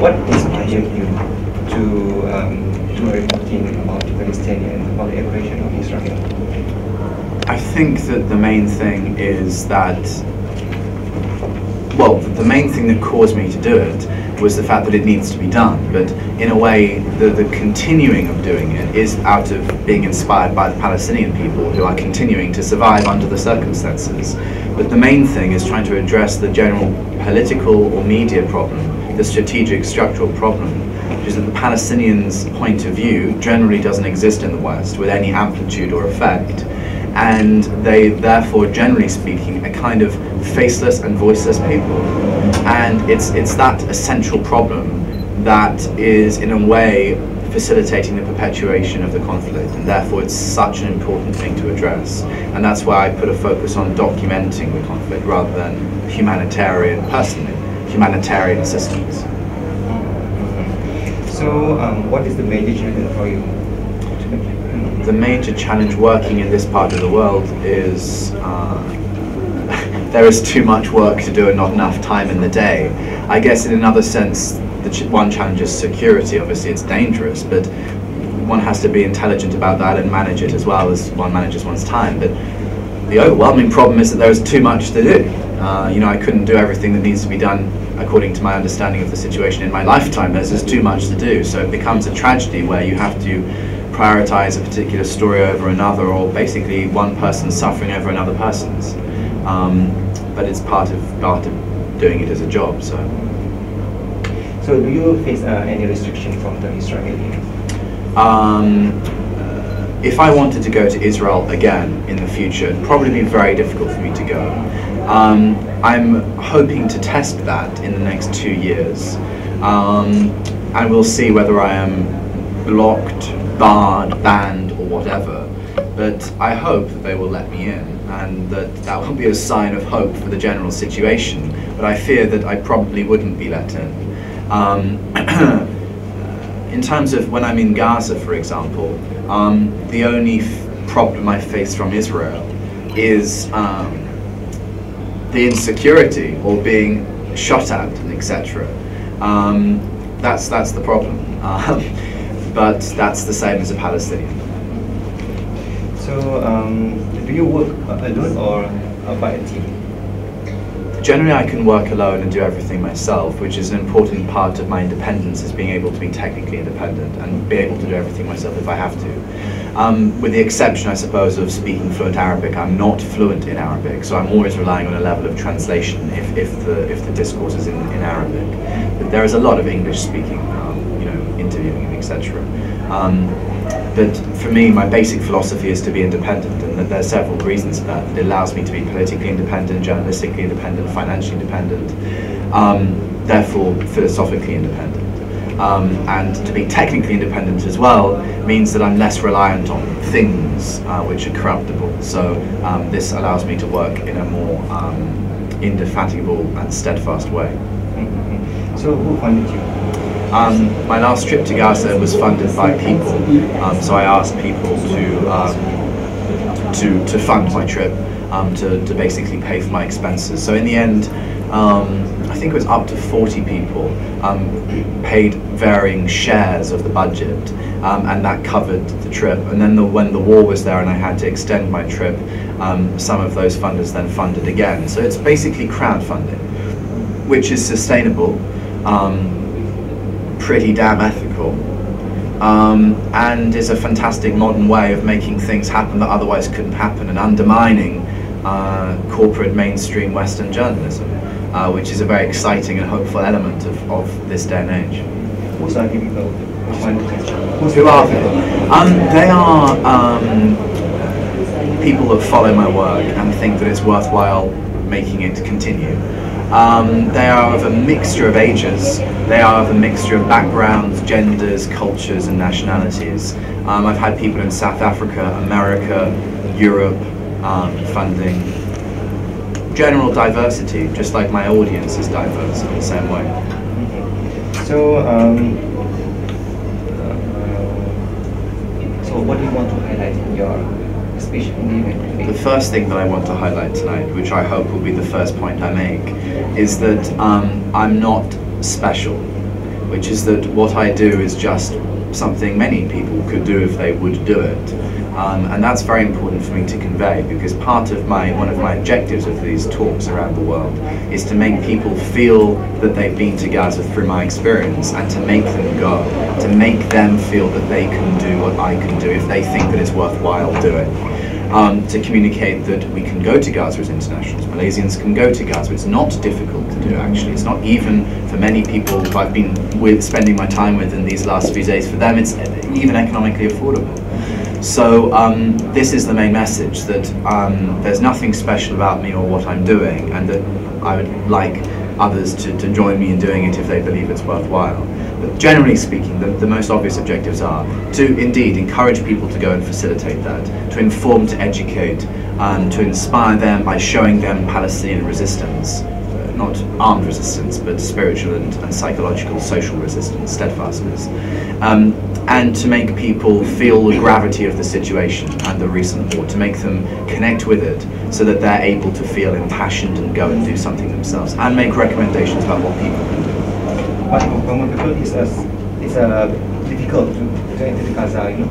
what inspired you to do a reporting about Palestine and about the aggression of Israel? I think that the main thing is that, well, the main thing that caused me to do it was the fact that it needs to be done. But in a way, the continuing of doing it is out of being inspired by the Palestinian people who are continuing to survive under the circumstances. But the main thing is trying to address the general political or media problem, the strategic structural problem, which is that the Palestinians' point of view generally doesn't exist in the West with any amplitude or effect. And they, therefore, generally speaking, a kind of faceless and voiceless people. And it's that essential problem that is, in a way, facilitating the perpetuation of the conflict, and therefore it's such an important thing to address. And that's why I put a focus on documenting the conflict rather than humanitarian assistance. So, what is the major challenge for you? The major challenge working in this part of the world is there is too much work to do and not enough time in the day. I guess in another sense, one challenge is security. Obviously it's dangerous, but one has to be intelligent about that and manage it as well as one manages one's time. But the overwhelming problem is that there is too much to do. I couldn't do everything that needs to be done according to my understanding of the situation in my lifetime. There's just too much to do, so it becomes a tragedy where you have to prioritize a particular story over another, or basically one person's suffering over another person's. But it's part of doing it as a job. So do you face any restriction from the Israeli? If I wanted to go to Israel again in the future, it'd probably be very difficult for me to go. I'm hoping to test that in the next 2 years, and we'll see whether I am blocked, barred, banned, or whatever. But I hope that they will let me in, and that will be a sign of hope for the general situation. But I fear that I probably wouldn't be let in. In terms of when I'm in Gaza, for example, the only problem I face from Israel is the insecurity or being shot at, and etc. That's the problem. But that's the same as a Palestinian. So, do you work alone or by a team? Generally, I can work alone and do everything myself, which is an important part of my independence, is being able to be technically independent and be able to do everything myself if I have to. With the exception, I suppose, of speaking fluent Arabic. I'm not fluent in Arabic, so I'm always relying on a level of translation if the discourse is in Arabic. But there is a lot of English speaking, interviewing, etc. But for me, my basic philosophy is to be independent, and that there are several reasons for that. It allows me to be politically independent, journalistically independent, financially independent, therefore philosophically independent. And to be technically independent as well means that I'm less reliant on things which are corruptible. So this allows me to work in a more indefatigable and steadfast way. Mm-hmm. So who funded you? My last trip to Gaza was funded by people, so I asked people to fund my trip, to basically pay for my expenses. So in the end, I think it was up to 40 people paid varying shares of the budget, and that covered the trip. And then when the war was there and I had to extend my trip, some of those funders then funded again. So it's basically crowdfunding, which is sustainable, pretty damn ethical, and is a fantastic modern way of making things happen that otherwise couldn't happen, and undermining corporate mainstream Western journalism, which is a very exciting and hopeful element of this day and age. Who are people? Who are they? They are people that follow my work and think that it's worthwhile making it continue. They are of a mixture of ages, they are of a mixture of backgrounds, genders, cultures and nationalities. I've had people in South Africa, America, Europe funding. General diversity, just like my audience is diverse in the same way. So, so what do you want to highlight in your speech in the event today? The first thing that I want to highlight tonight, which I hope will be the first point I make, is that I'm not special, which is that what I do is just something many people could do if they would do it. And that's very important for me to convey, because part of one of my objectives of these talks around the world is to make people feel that they've been to Gaza through my experience, and to make them go, to make them feel that they can do what I can do if they think that it's worthwhile doing. To communicate that we can go to Gaza as internationals. Malaysians can go to Gaza. It's not difficult to do, actually. It's not even, for many people who I've been spending my time with in these last few days, for them it's even economically affordable. So this is the main message, that there's nothing special about me or what I'm doing, and that I would like others to join me in doing it if they believe it's worthwhile. But generally speaking, the most obvious objectives are to indeed encourage people to go and facilitate that, to inform, to educate, to inspire them by showing them Palestinian resistance, not armed resistance, but spiritual and psychological, social resistance, steadfastness, and to make people feel the gravity of the situation and the recent war, to make them connect with it so that they're able to feel impassioned and go and do something themselves, and make recommendations about what people can do. But for common people, it's difficult to enter Gaza, you know?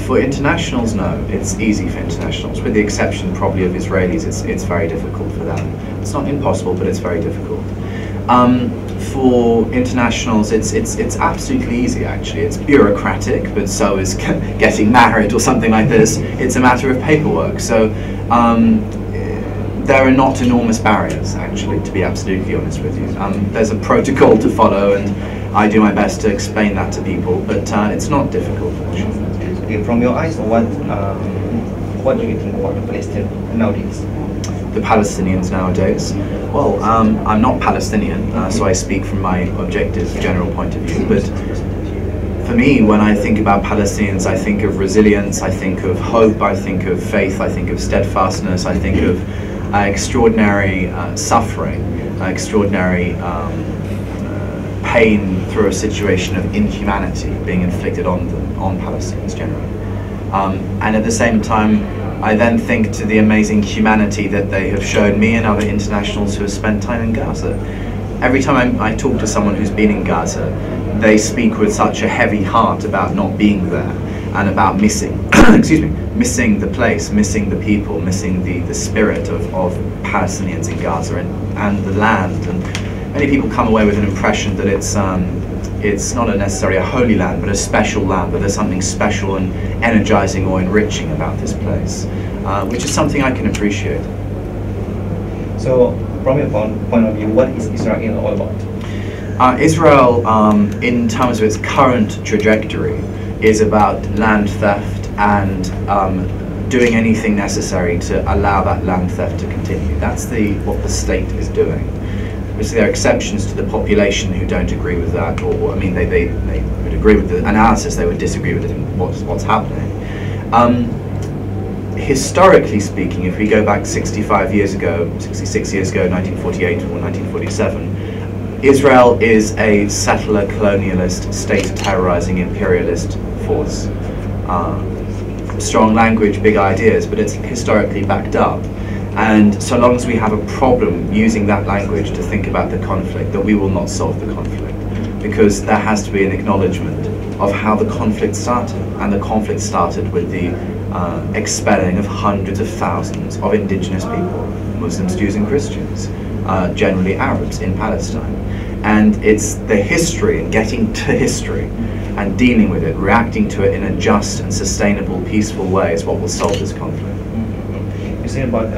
For internationals, no. It's easy for internationals, with the exception probably of Israelis. It's very difficult for them. It's not impossible, but it's very difficult. For internationals, it's absolutely easy, actually. It's bureaucratic, but so is getting married or something like this. It's a matter of paperwork. So there are not enormous barriers, actually, to be absolutely honest with you. There's a protocol to follow, and I do my best to explain that to people, but it's not difficult, actually. Okay, from your eyes, what do you think about the Palestinians nowadays? The Palestinians nowadays? Well, I'm not Palestinian, so I speak from my objective, general point of view, but for me, when I think about Palestinians, I think of resilience, I think of hope, I think of faith, I think of steadfastness, I think of extraordinary suffering, extraordinary pain through a situation of inhumanity being inflicted on them, on Palestinians generally. And at the same time, I then think to the amazing humanity that they have shown me and other internationals who have spent time in Gaza. Every time I talk to someone who's been in Gaza, they speak with such a heavy heart about not being there, and about missing, excuse me, missing the place, missing the people, missing the spirit of Palestinians in Gaza and the land. And many people come away with an impression that it's not necessarily a holy land, but a special land, but there's something special and energizing or enriching about this place, which is something I can appreciate. So, from your point of view, what is Israel all about? Israel, in terms of its current trajectory, is about land theft and doing anything necessary to allow that land theft to continue. That's what the state is doing. Obviously, there are exceptions to the population who don't agree with that, or I mean, they would agree with the analysis, they would disagree with it in what's happening. Historically speaking, if we go back 65 years ago, 66 years ago, 1948 or 1947, Israel is a settler, colonialist, state terrorizing imperialist force. Strong language, big ideas, but it's historically backed up. And so long as we have a problem using that language to think about the conflict, that we will not solve the conflict, because there has to be an acknowledgement of how the conflict started. And the conflict started with the expelling of hundreds of thousands of indigenous people, Muslims, Jews and Christians, generally Arabs in Palestine. And it's the history, and getting to history and dealing with it, reacting to it in a just and sustainable, peaceful way is what will solve this conflict. You said about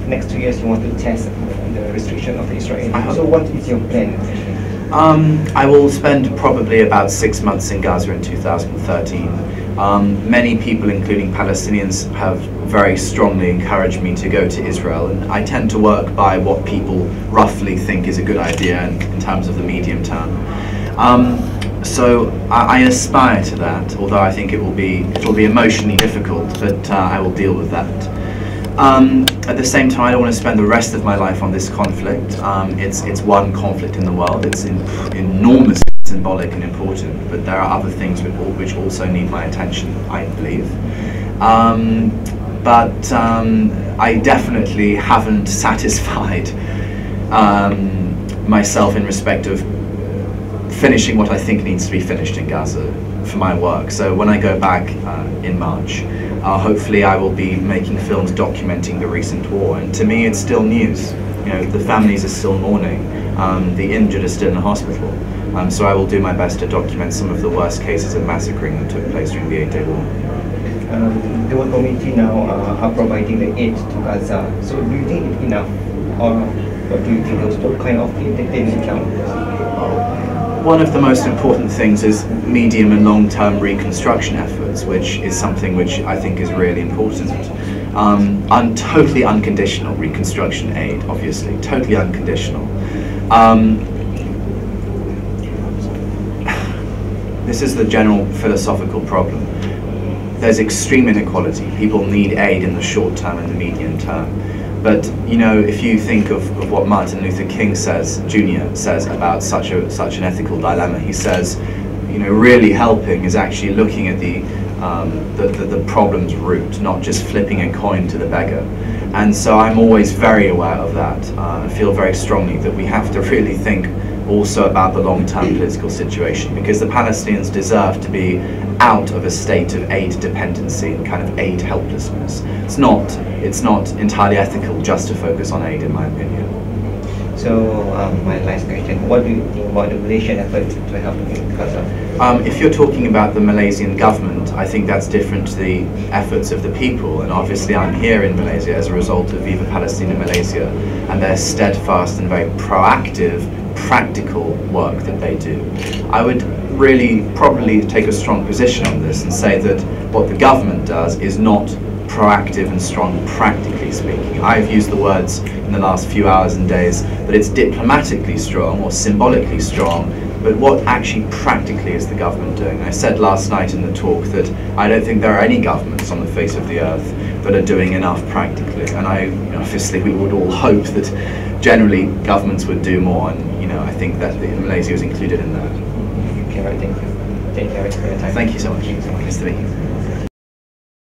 next 2 years you want to test the restriction of Israel. So what is your plan? I will spend probably about 6 months in Gaza in 2013. Many people, including Palestinians, have very strongly encouraged me to go to Israel, and I tend to work by what people roughly think is a good idea in terms of the medium term. So I aspire to that, although I think it will be emotionally difficult, but I will deal with that. At the same time, I don't want to spend the rest of my life on this conflict. It's one conflict in the world. It's enormously symbolic and important, but there are other things which also need my attention, I believe. But I definitely haven't satisfied myself in respect of finishing what I think needs to be finished in Gaza for my work. So when I go back in March, hopefully I will be making films documenting the recent war. And to me, it's still news. You know, the families are still mourning. The injured are still in hospital. So I will do my best to document some of the worst cases of massacring that took place during the 8-day war. The World Community now are providing the aid to Gaza. So do you think it's enough, or what do you think what kind of aid they need now? One of the most important things is medium and long-term reconstruction efforts, which is something which I think is really important. Totally unconditional reconstruction aid, obviously, totally unconditional. This is the general philosophical problem. There's extreme inequality. People need aid in the short term and the medium term. But you know, if you think of what Martin Luther King Jr. says about such an ethical dilemma, he says, you know, really helping is actually looking at the problem's root, not just flipping a coin to the beggar. And so I'm always very aware of that. I feel very strongly that we have to really think also about the long-term political situation, because the Palestinians deserve to be out of a state of aid dependency and kind of aid helplessness. It's not entirely ethical just to focus on aid, in my opinion. So my last question, what do you think about the Malaysian effort to help in Gaza? If you're talking about the Malaysian government, I think that's different to the efforts of the people. And obviously I'm here in Malaysia as a result of Viva Palestina Malaysia and their steadfast and very proactive, practical work that they do. I would really probably take a strong position on this and say that what the government does is not proactive and strong, practically speaking. I've used the words in the last few hours and days that it's diplomatically strong or symbolically strong, but what actually practically is the government doing? I said last night in the talk that I don't think there are any governments on the face of the earth that are doing enough practically, and obviously we would all hope that generally governments would do more, and I think that Malaysia is included in that. Okay, right, thank you. Thank you for your time. Thank you so much. Nice to meet you.